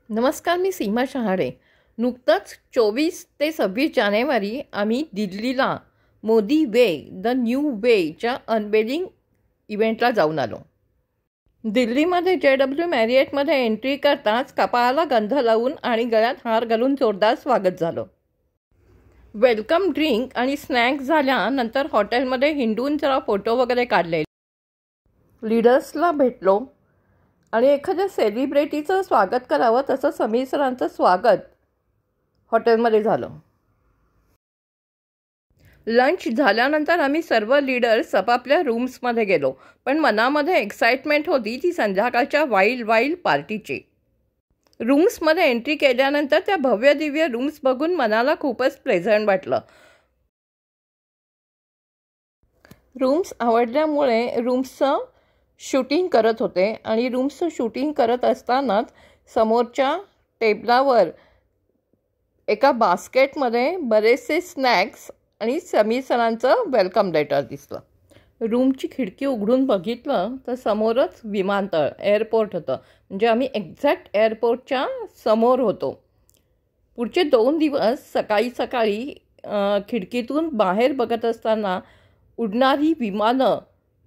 नमस्कार, मी सीमा शहाडे। नुकतंच 24 ते 26 जानेवारी आम्ही दिल्लीला मोदी वे द न्यू वेच्या अनवेलिंग इव्हेंटला जाऊन आलो। दिल्लीमध्ये JW मॅरियटमध्ये एंट्री करताच कपाळाला गंध लावून आणि गळ्यात हार घालून जोरदार स्वागत झालं। वेलकम ड्रिंक आणि स्नॅक्स झाल्यानंतर हॉटेलमध्ये हिंडून जरा फोटो वगैरे काढले, लीडर्सला भेटलो आणि एखाद्या सेलिब्रिटीचं स्वागत करावं तसं समीर सरांचं स्वागत हॉटेलमध्ये झालं। लंच झाल्यानंतर आम्ही सर्व लीडर्स आपापल्या रूम्समध्ये गेलो, पण मनामध्ये एक्साइटमेंट होती ती संध्याकाळच्या वाईल्ड पार्टीची। रूम्समध्ये एंट्री केल्यानंतर त्या भव्य दिव्य रूम्स बघून मनाला खूपच प्लेझंट वाटलं। रूम्स आवडल्यामुळे रूम्सचं शूटिंग करत होते आणि रूम्सचं शूटिंग करत असतानाच समोरच्या टेबलावर एका बास्केटमध्ये बरेचसे स्नॅक्स आणि समीर सरांचं वेलकम लेटर दिसलं। रूमची खिडकी उघडून बघितलं तर समोरच विमानतळ एअरपोर्ट होतं, म्हणजे आम्ही एक्झॅक्ट एअरपोर्टच्या समोर होतो। पुढचे 2 दिवस सकाळी सकाळी खिडकीतून बाहेर बघत असताना उडणारी विमानं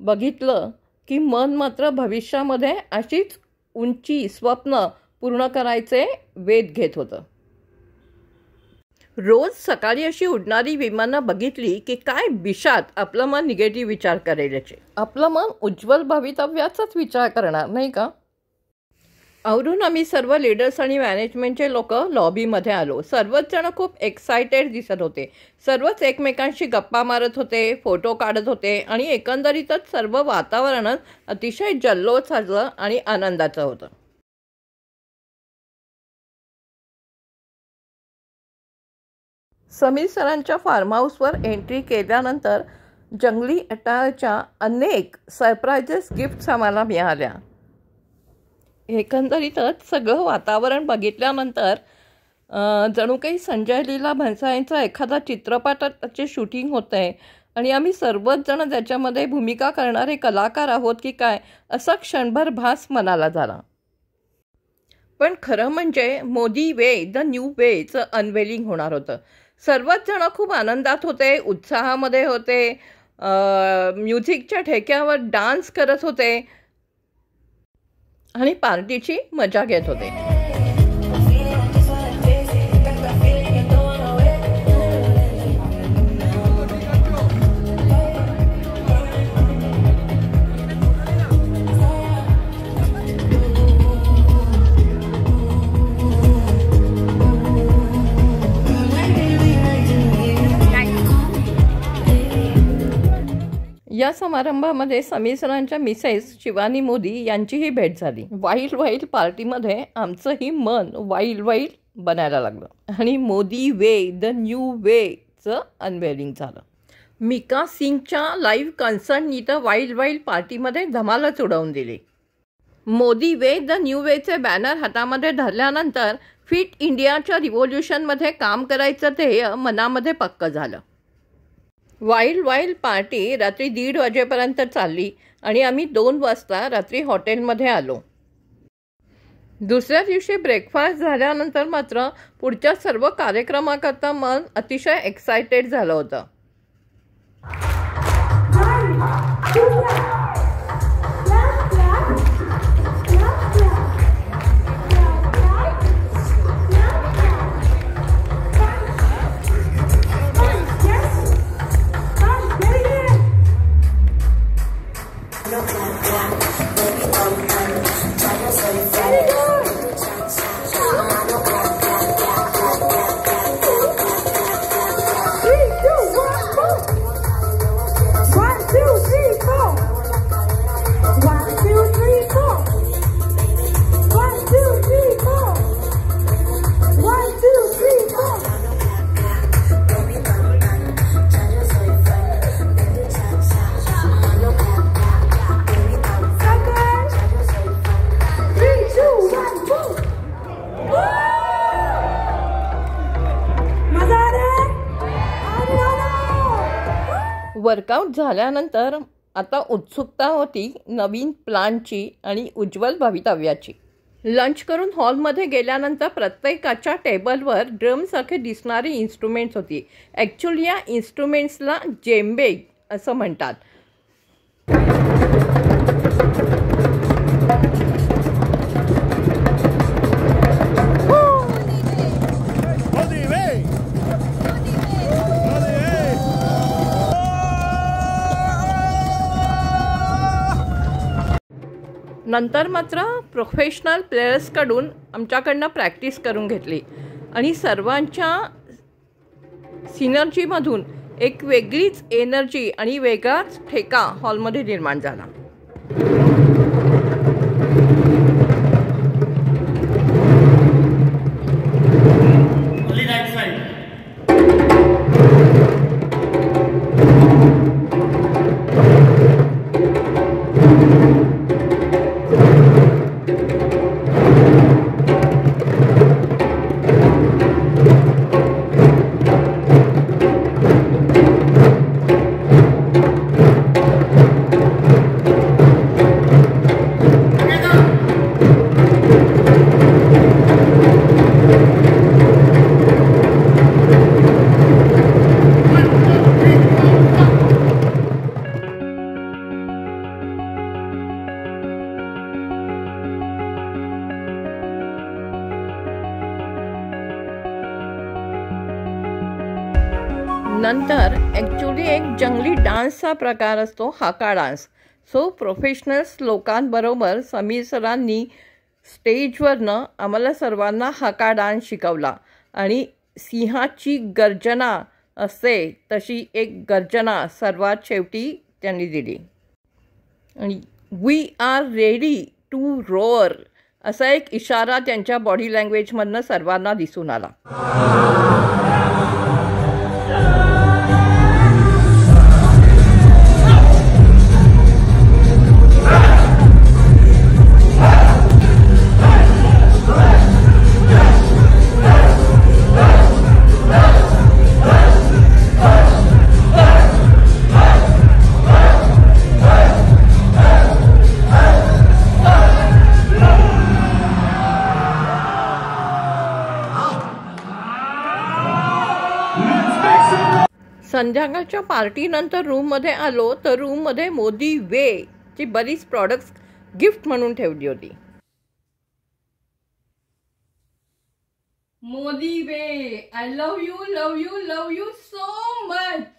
बघितलं की मन मात्र भविष्यामध्ये अशीच उंची स्वप्न पूर्ण करायचे वेध घेत होतं। रोज सकाळी अशी उडणारी विमानं बघितली की काय बिशात आपलं मन निगेटिव्ह विचार करेल याचे, आपलं मन उज्ज्वल भवितव्याचाच विचार करणार नाही का। आवरून आम्ही सर्व लीडर्स आणि मॅनेजमेंटचे लोक लॉबीमध्ये आलो। सर्वच जण खूप एक्सायटेड दिसत होते। सर्वच एकमेकांशी गप्पा मारत होते, फोटो काढत होते आणि एकंदरीतच सर्व वातावरणच अतिशय जल्लोषाचं आणि आनंदाचं होतं। समीर सरांच्या फार्म हाऊसवर एंट्री केल्यानंतर जंगली अटायरच्या अनेक सरप्राइजेस गिफ्ट्स आम्हाला मिळाल्या। एकंदरीतच सगळं वातावरण बघितल्यानंतर जणू काही संजय लीला भन्साळींचा एखादा चित्रपटाचे शूटिंग होतं आहे आणि आम्ही सर्वच जण त्याच्यामध्ये भूमिका करणारे कलाकार आहोत की काय असा क्षणभर भास मनाला झाला। पण खरं म्हणजे मोदी वे द न्यू वेचं अनवेलिंग होणार होतं। सर्वच जण खूप आनंदात होते, उत्साहामध्ये होते, म्युझिकच्या ठेक्यावर डान्स करत होते आणि पार्टीची मजा घेत होते। या समारंभामध्ये समीर सरांच्या मिसेस शिवानी मोदी यांचीही भेट झाली। वाईल्ड पार्टीमध्ये आमचंही मन वाईल्ड बनायला लागलं आणि मोदी वे द न्यू वेचं अनवेलिंग झालं। मिका सिंगच्या लाईव्ह कॉन्सर्टनी तर वाईल्ड पार्टीमध्ये धमालच उडवून दिली। मोदी वे द न्यू वेचे बॅनर हातामध्ये धरल्यानंतर फिट इंडियाच्या रिव्होल्युशनमध्ये काम करायचं ध्येय मनामध्ये पक्कं झालं। वाईल्ड पार्टी रात्री 1:30 वाजेपर्यंत चालली आणि आम्ही 2 वाजता रात्री हॉटेलमध्ये आलो। दुसऱ्या दिवशी ब्रेकफास्ट झाल्यानंतर मात्र पुढच्या सर्व कार्यक्रमाकरता मन अतिशय एक्सायटेड झालं होतं। वर्कआउट झाल्यानंतर आता उत्सुकता होती नवीन प्लॅनची आणि उज्ज्वल भवितव्याची। लंच करून हॉलमध्ये गेल्यानंतर प्रत्येकाच्या टेबलवर ड्रमसारखे दिसणारी इन्स्ट्रुमेंट्स होती. ॲक्च्युली या इन्स्ट्रुमेंट्सला जेम्बे असं म्हणतात. नंतर मात्र प्रोफेशनल प्लेयर्सकडून आमच्याकडनं प्रॅक्टिस करून घेतली आणि सर्वांच्या सिनर्जीमधून एक वेगळीच एनर्जी आणि वेगळाच ठेका हॉलमध्ये निर्माण झाला. नंतर ॲक्च्युली एक जंगली डान्सचा प्रकार असतो हाका डान्स. सो प्रोफेशनल्स लोकांबरोबर समीर सरांनी स्टेजवरनं आम्हाला सर्वांना हाका डान्स शिकवला आणि सिंहाची गर्जना असते तशी एक गर्जना सर्वात शेवटी त्यांनी दिली आणि we are ready to roar असा एक इशारा त्यांच्या बॉडी लँग्वेजमधनं सर्वांना दिसून आला. संध्याकाळच्या पार्टीनंतर रूममध्ये आलो तर रूममध्ये मोदी वे ची बरीच प्रॉडक्ट्स गिफ्ट म्हणून ठेवली होती. Modi way, I love you so much.